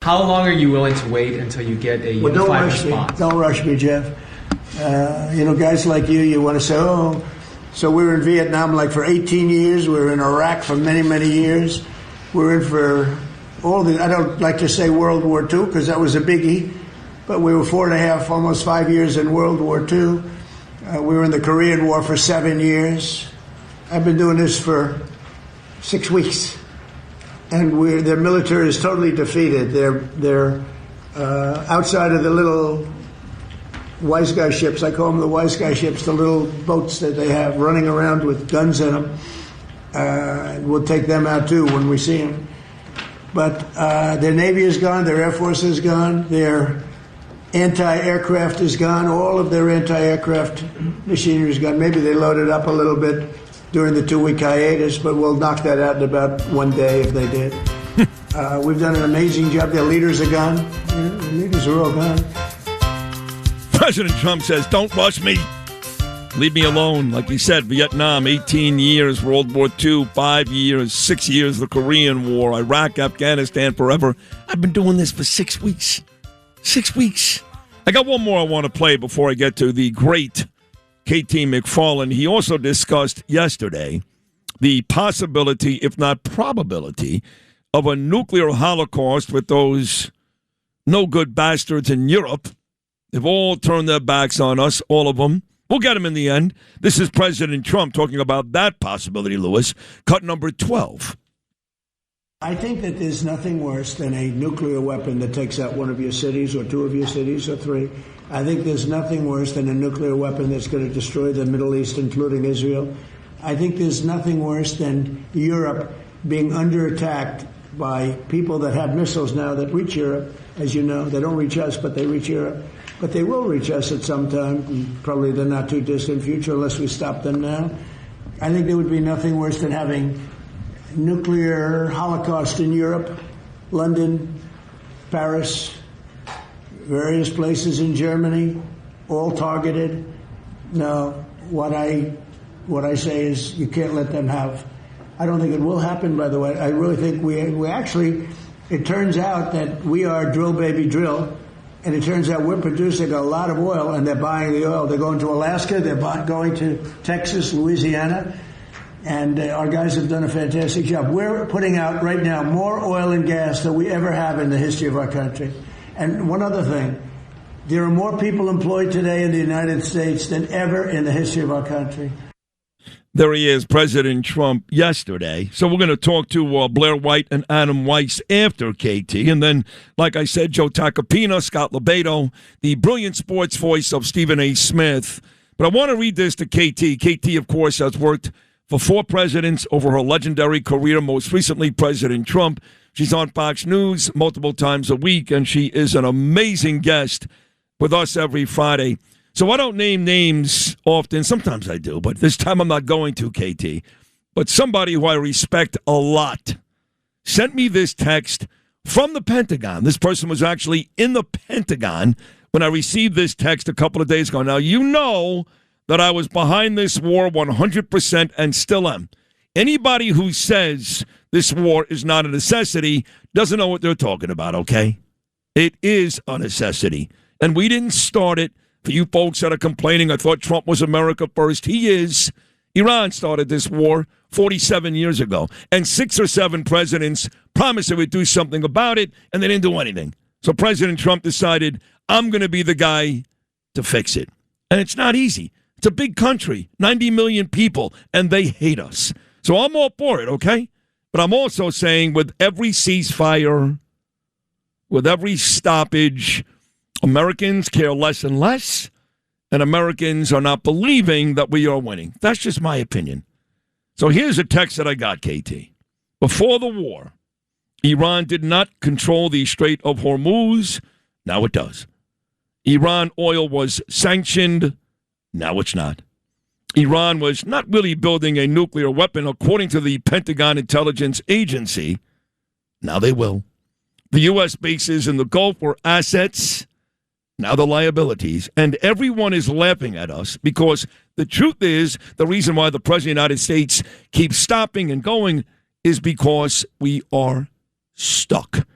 How long are you willing to wait until you get a unified response? Don't rush me, Jeff. Guys like you want to say, oh, so we were in Vietnam like for 18 years. We were in Iraq for many, many years. We're in for I don't like to say World War II because that was a biggie, but we were 4.5, almost 5 years in World War II. We were in the Korean War for 7 years. I've been doing this for 6 weeks. And their military is totally defeated. They're outside of the little wise guy ships. I call them the wise guy ships, the little boats that they have running around with guns in them. We'll take them out too when we see them. But their Navy is gone. Their Air Force is gone. Their anti-aircraft is gone. All of their anti-aircraft machinery is gone. Maybe they loaded up a little bit during the 2-week hiatus, but we'll knock that out in about 1 day if they did. We've done an amazing job. Their leaders are gone. The leaders are all gone. President Trump says, don't rush me. Leave me alone. Like he said, Vietnam, 18 years, World War II, 5 years, 6 years, the Korean War, Iraq, Afghanistan, forever. I've been doing this for 6 weeks. 6 weeks. I got one more I want to play before I get to the great KT McFarland. He also discussed yesterday the possibility, if not probability, of a nuclear holocaust with those no-good bastards in Europe. They've all turned their backs on us, all of them. We'll get them in the end. This is President Trump talking about that possibility, Lewis. Cut number 12. I think that there's nothing worse than a nuclear weapon that takes out one of your cities or two of your cities or three. I think there's nothing worse than a nuclear weapon that's going to destroy the Middle East, including Israel. I think there's nothing worse than Europe being under attack by people that have missiles now that reach Europe. As you know, they don't reach us, but they reach Europe. But they will reach us at some time, probably the not too distant future, unless we stop them now. I think there would be nothing worse than having nuclear holocaust in Europe, London, Paris, various places in Germany, all targeted. No, what I say is you can't let them have. I don't think it will happen, by the way. I really think we actually, it turns out that we are drill, baby, drill. And it turns out we're producing a lot of oil, and they're buying the oil. They're going to Alaska. They're going to Texas, Louisiana. And our guys have done a fantastic job. We're putting out right now more oil and gas than we ever have in the history of our country. And one other thing, there are more people employed today in the United States than ever in the history of our country. There he is, President Trump, yesterday. So we're going to talk to Blair White and Adam Weiss after KT. And then, like I said, Joe Tacopina, Scott Lebedo, the brilliant sports voice of Stephen A. Smith. But I want to read this to KT. KT, of course, has worked for 4 presidents over her legendary career, most recently President Trump. She's on Fox News multiple times a week, and she is an amazing guest with us every Friday. So I don't name names often. Sometimes I do, but this time I'm not going to, KT. But somebody who I respect a lot sent me this text from the Pentagon. This person was actually in the Pentagon when I received this text a couple of days ago. Now, you know that I was behind this war 100% and still am. Anybody who says this war is not a necessity doesn't know what they're talking about, okay? It is a necessity. And we didn't start it. For you folks that are complaining, I thought Trump was America first. He is. Iran started this war 47 years ago. And 6 or 7 presidents promised they would do something about it, and they didn't do anything. So President Trump decided, I'm going to be the guy to fix it. And it's not easy. It's a big country, 90 million people, and they hate us. So I'm all for it, okay? But I'm also saying with every ceasefire, with every stoppage, Americans care less and less, and Americans are not believing that we are winning. That's just my opinion. So here's a text that I got, KT. Before the war, Iran did not control the Strait of Hormuz. Now it does. Iran oil was sanctioned. Now it's not. Iran was not really building a nuclear weapon, according to the Pentagon Intelligence Agency. Now they will. The U.S. bases in the Gulf were assets. Now the liabilities. And everyone is laughing at us because the truth is the reason why the President of the United States keeps stopping and going is because we are stuck.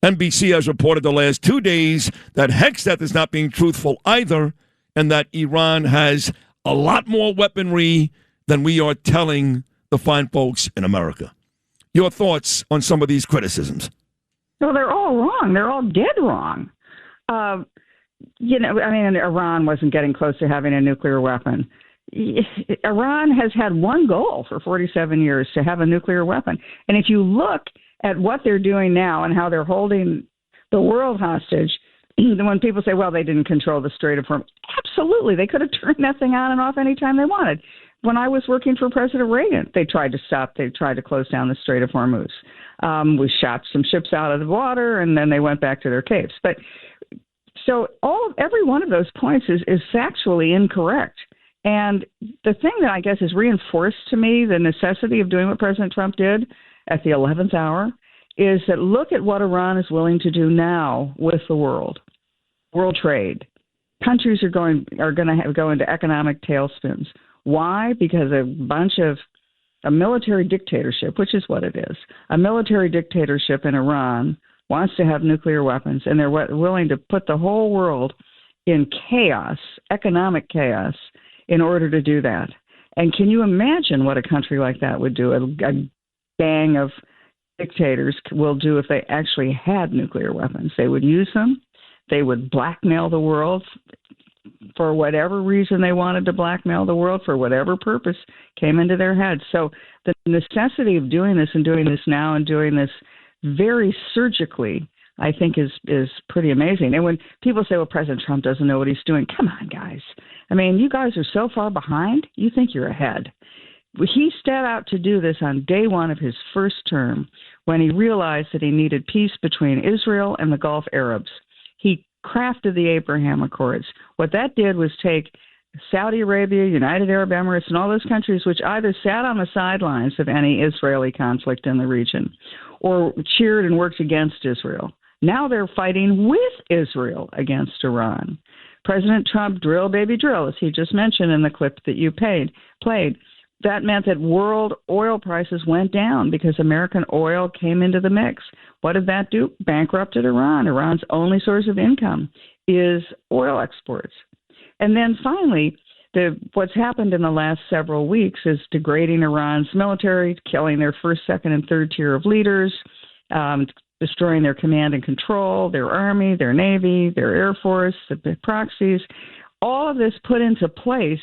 NBC has reported the last 2 days that Hegseth is not being truthful either, and that Iran has a lot more weaponry than we are telling the fine folks in America. Your thoughts on some of these criticisms? Well, they're all wrong. They're all dead wrong. Iran wasn't getting close to having a nuclear weapon. Iran has had one goal for 47 years, to have a nuclear weapon. And if you look at what they're doing now and how they're holding the world hostage, when people say, well, they didn't control the Strait of Hormuz, absolutely. They could have turned that thing on and off anytime they wanted. When I was working for President Reagan, they tried to close down the Strait of Hormuz. We shot some ships out of the water, and then they went back to their caves. But so every one of those points is factually incorrect. And the thing that I guess is reinforced to me the necessity of doing what President Trump did at the 11th hour is that look at what Iran is willing to do now with the world trade. Countries are going to go into economic tailspins. Why? Because a military dictatorship, which is what it is, a military dictatorship in Iran wants to have nuclear weapons, and they're willing to put the whole world in chaos, economic chaos, in order to do that. And can you imagine what a country like that would do? A gang of dictators will do if they actually had nuclear weapons. They would use them. They would blackmail the world for whatever reason they wanted to blackmail the world, for whatever purpose came into their heads. So the necessity of doing this and doing this now and doing this very surgically, I think is pretty amazing. And when people say, well, President Trump doesn't know what he's doing, come on, guys. I mean, you guys are so far behind, you think you're ahead. He set out to do this on day one of his first term when he realized that he needed peace between Israel and the Gulf Arabs. He crafted the Abraham Accords. What that did was take Saudi Arabia, United Arab Emirates, and all those countries which either sat on the sidelines of any Israeli conflict in the region or cheered and worked against Israel. Now they're fighting with Israel against Iran. President Trump, drill, baby, drill, as he just mentioned in the clip that you played. That meant that world oil prices went down because American oil came into the mix. What did that do? Bankrupted Iran. Iran's only source of income is oil exports. And then finally, what's happened in the last several weeks is degrading Iran's military, killing their first, second, and third tier of leaders, destroying their command and control, their army, their navy, their air force, the proxies. All of this put into place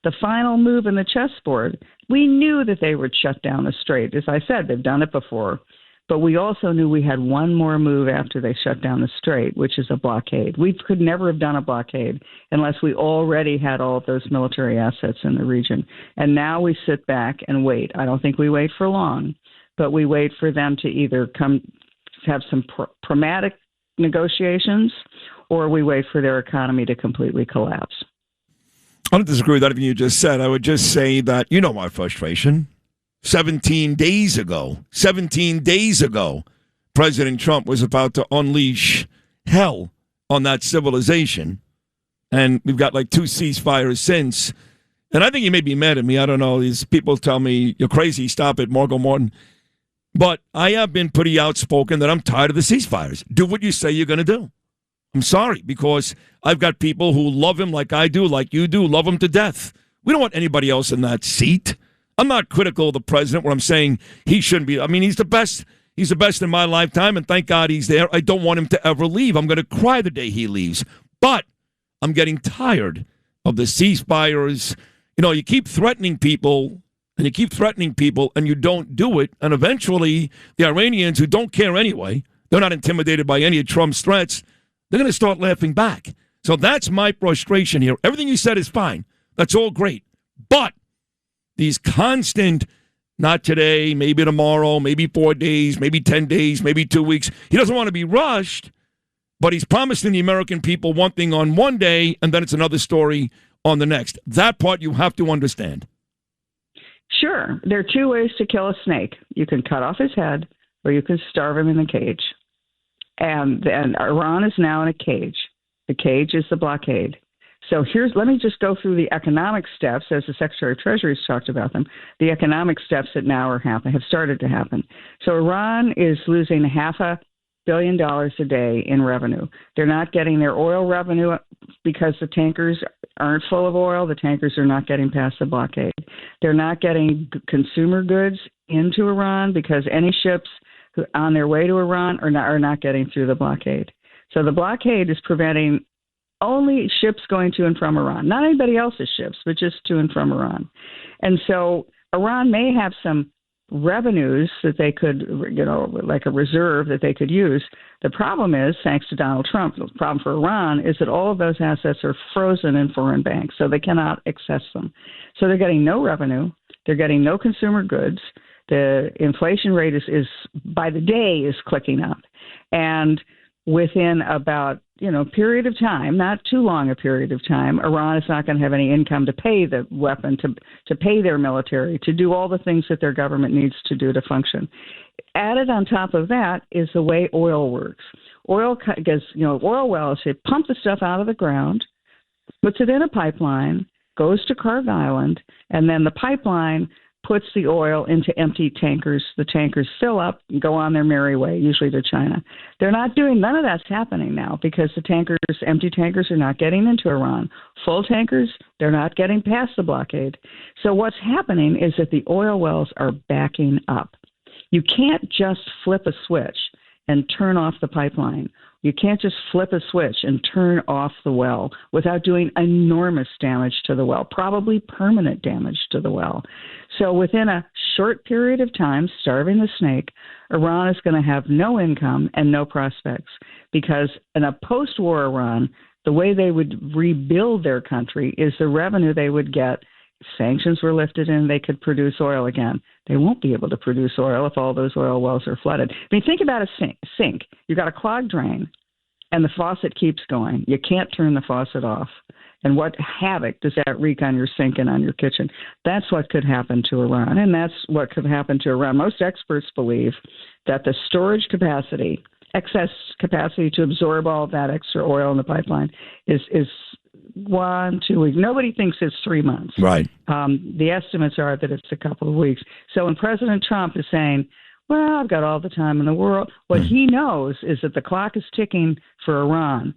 the final move in the chessboard. We knew that they would shut down the strait. As I said, they've done it before. But we also knew we had one more move after they shut down the strait, which is a blockade. We could never have done a blockade unless we already had all of those military assets in the region. And now we sit back and wait. I don't think we wait for long, but we wait for them to either have some pragmatic negotiations, or we wait for their economy to completely collapse. I don't disagree with anything you just said. I would just say that you know my frustration. 17 days ago, President Trump was about to unleash hell on that civilization. And we've got like 2 ceasefires since. And I think he may be mad at me. I don't know. These people tell me, you're crazy. Stop it, Margot Martin. But I have been pretty outspoken that I'm tired of the ceasefires. Do what you say you're going to do. I'm sorry, because I've got people who love him like I do, like you do, love him to death. We don't want anybody else in that seat. I'm not critical of the president where I'm saying he shouldn't be. I mean, he's the best. He's the best in my lifetime, and thank God he's there. I don't want him to ever leave. I'm going to cry the day he leaves. But I'm getting tired of the ceasefires. You know, you keep threatening people, and you don't do it. And eventually, the Iranians, who don't care anyway, they're not intimidated by any of Trump's threats, they're going to start laughing back. So that's my frustration here. Everything you said is fine. That's all great. But these constant, not today, maybe tomorrow, maybe 4 days, maybe 10 days, maybe 2 weeks. He doesn't want to be rushed, but he's promising the American people one thing on one day, and then it's another story on the next. That part you have to understand. Sure. There are 2 ways to kill a snake. You can cut off his head, or you can starve him in a cage. And Iran is now in a cage. The cage is the blockade. So let me just go through the economic steps, as the Secretary of Treasury has talked about them, the economic steps that now have started to happen. So Iran is losing half a billion a day in revenue. They're not getting their oil revenue because the tankers aren't full of oil. The tankers are not getting past the blockade. They're not getting consumer goods into Iran because any ships on their way to Iran are not getting through the blockade. So the blockade is preventing only ships going to and from Iran, not anybody else's ships, but just to and from Iran. And so Iran may have some revenues that they could, like a reserve that they could use. The problem is, thanks to Donald Trump, the problem for Iran is that all of those assets are frozen in foreign banks, so they cannot access them. So they're getting no revenue. They're getting no consumer goods. The inflation rate is by the day is clicking up. And within about, period of time, not too long a period of time, Iran is not going to have any income to pay the weapon, to pay their military, to do all the things that their government needs to do to function. Added on top of that is the way oil works. Oil wells, they pump the stuff out of the ground, puts it in a pipeline, goes to Carg Island, and then the pipeline puts the oil into empty tankers. The tankers fill up and go on their merry way, usually to China. They're not doing, none of that's happening now because the empty tankers are not getting into Iran. Full tankers, they're not getting past the blockade. So what's happening is that the oil wells are backing up. You can't just flip a switch and turn off the pipeline. You can't just flip a switch and turn off the well without doing enormous damage to the well, probably permanent damage to the well. So within a short period of time, starving the snake, Iran is going to have no income and no prospects because in a post-war Iran, the way they would rebuild their country is the revenue they would get. Sanctions were lifted and they could produce oil again. They won't be able to produce oil if all those oil wells are flooded. I mean, think about a sink. You've got a clogged drain and the faucet keeps going. You can't turn the faucet off. And what havoc does that wreak on your sink and on your kitchen? That's what could happen to Iran, and that's what could happen to Iran. Most experts believe that the storage capacity, excess capacity to absorb all that extra oil in the pipeline is 1, 2 weeks. Nobody thinks it's 3 months. Right. The estimates are that it's a couple of weeks. So when President Trump is saying, well, I've got all the time in the world, what he knows is that the clock is ticking for Iran.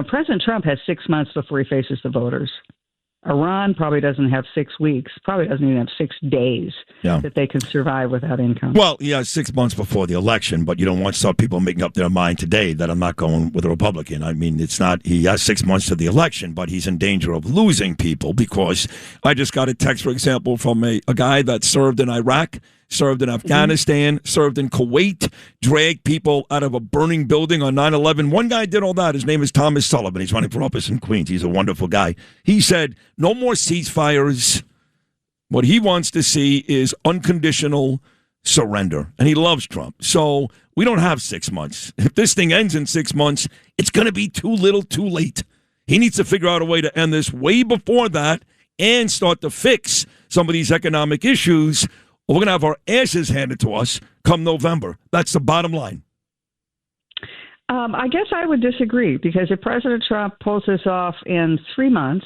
President Trump has 6 months before he faces the voters. Iran probably doesn't have 6 weeks, probably doesn't even have 6 days that they can survive without income. Well, 6 months before the election, but you don't want some people making up their mind today that I'm not going with a Republican. I mean, it's not, he has 6 months to the election, but he's in danger of losing people because I just got a text, for example, from a guy that served in Iraq, served in Afghanistan, served in Kuwait, dragged people out of a burning building on 9/11. One guy did all that. His name is Thomas Sullivan. He's running for office in Queens. He's a wonderful guy. He said, no more ceasefires. What he wants to see is unconditional surrender. And he loves Trump. So we don't have 6 months. If this thing ends in 6 months, it's going to be too little, too late. He needs to figure out a way to end this way before that and start to fix some of these economic issues. We're going to have our asses handed to us come November. That's the bottom line. I guess I would disagree because if President Trump pulls this off in 3 months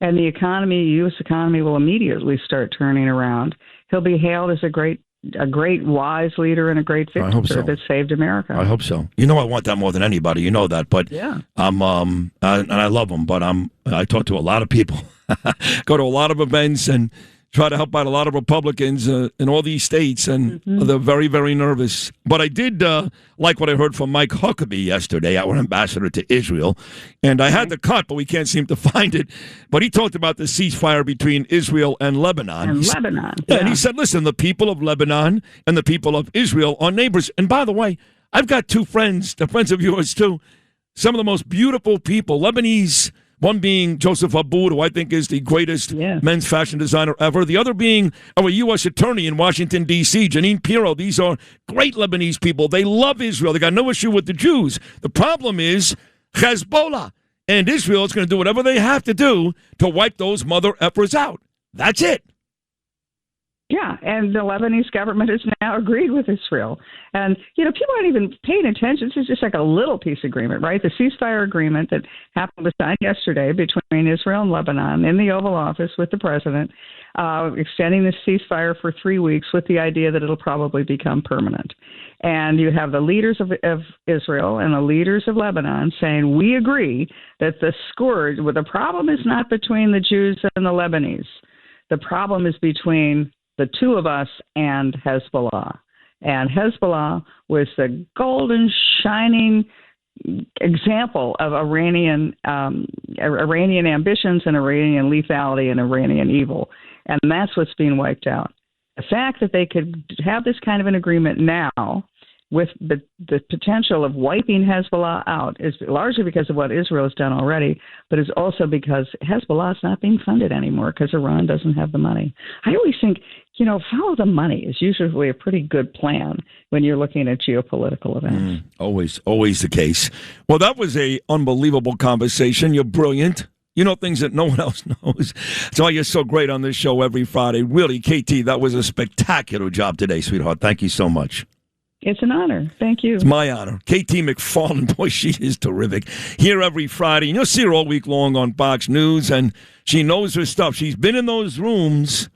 and the U.S. economy will immediately start turning around, he'll be hailed as a great, wise leader and a great fixer that saved America. I hope so. I want that more than anybody. You know that. But yeah, and I love him. But I talk to a lot of people, go to a lot of events, and try to help out a lot of Republicans in all these states, and they're very, very nervous. But I did like what I heard from Mike Huckabee yesterday, our ambassador to Israel. And I had the cut, but we can't seem to find it. But he talked about the ceasefire between Israel and Lebanon. And he said, listen, the people of Lebanon and the people of Israel are neighbors. And by the way, I've got 2 friends, they're friends of yours too, some of the most beautiful people, Lebanese. One being Joseph Aboud, who I think is the greatest men's fashion designer ever. The other being our U.S. attorney in Washington, D.C., Janine Pirro. These are great Lebanese people. They love Israel. They got no issue with the Jews. The problem is Hezbollah. And Israel is going to do whatever they have to do to wipe those mother effers out. That's it. Yeah, and the Lebanese government has now agreed with Israel. And, people aren't even paying attention. This is just like a little peace agreement, right? The ceasefire agreement that happened was signed yesterday between Israel and Lebanon in the Oval Office with the president, extending the ceasefire for 3 weeks with the idea that it'll probably become permanent. And you have the leaders of Israel and the leaders of Lebanon saying, we agree that the problem is not between the Jews and the Lebanese. The problem is between the two of us and Hezbollah. And Hezbollah was the golden, shining example of Iranian ambitions and Iranian lethality and Iranian evil. And that's what's being wiped out. The fact that they could have this kind of an agreement now with the potential of wiping Hezbollah out is largely because of what Israel has done already, but it's also because Hezbollah is not being funded anymore because Iran doesn't have the money. I always think, follow the money is usually a pretty good plan when you're looking at geopolitical events. Always the case. Well, that was a unbelievable conversation. You're brilliant. You know things that no one else knows. That's why you're so great on this show every Friday. Really, KT, that was a spectacular job today, sweetheart. Thank you so much. It's an honor. Thank you. It's my honor. KT McFarland, boy, she is terrific. Here every Friday. And you'll see her all week long on Fox News, and she knows her stuff. She's been in those rooms,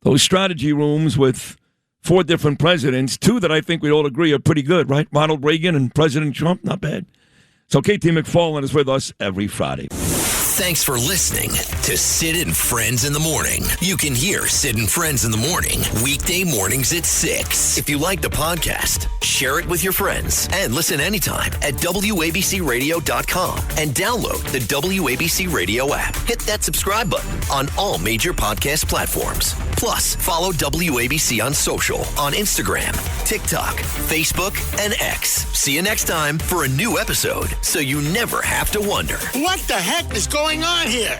those strategy rooms with 4 different presidents, 2 that I think we'd all agree are pretty good, right? Ronald Reagan and President Trump, not bad. So KT McFarland is with us every Friday. Thanks for listening to Sid and Friends in the Morning. You can hear Sid and Friends in the Morning weekday mornings at 6. If you like the podcast, share it with your friends and listen anytime at WABCRadio.com and download the WABC Radio app. Hit that subscribe button on all major podcast platforms. Plus, follow WABC on social on Instagram, TikTok, Facebook, and X. See you next time for a new episode so you never have to wonder. What the heck is going on here?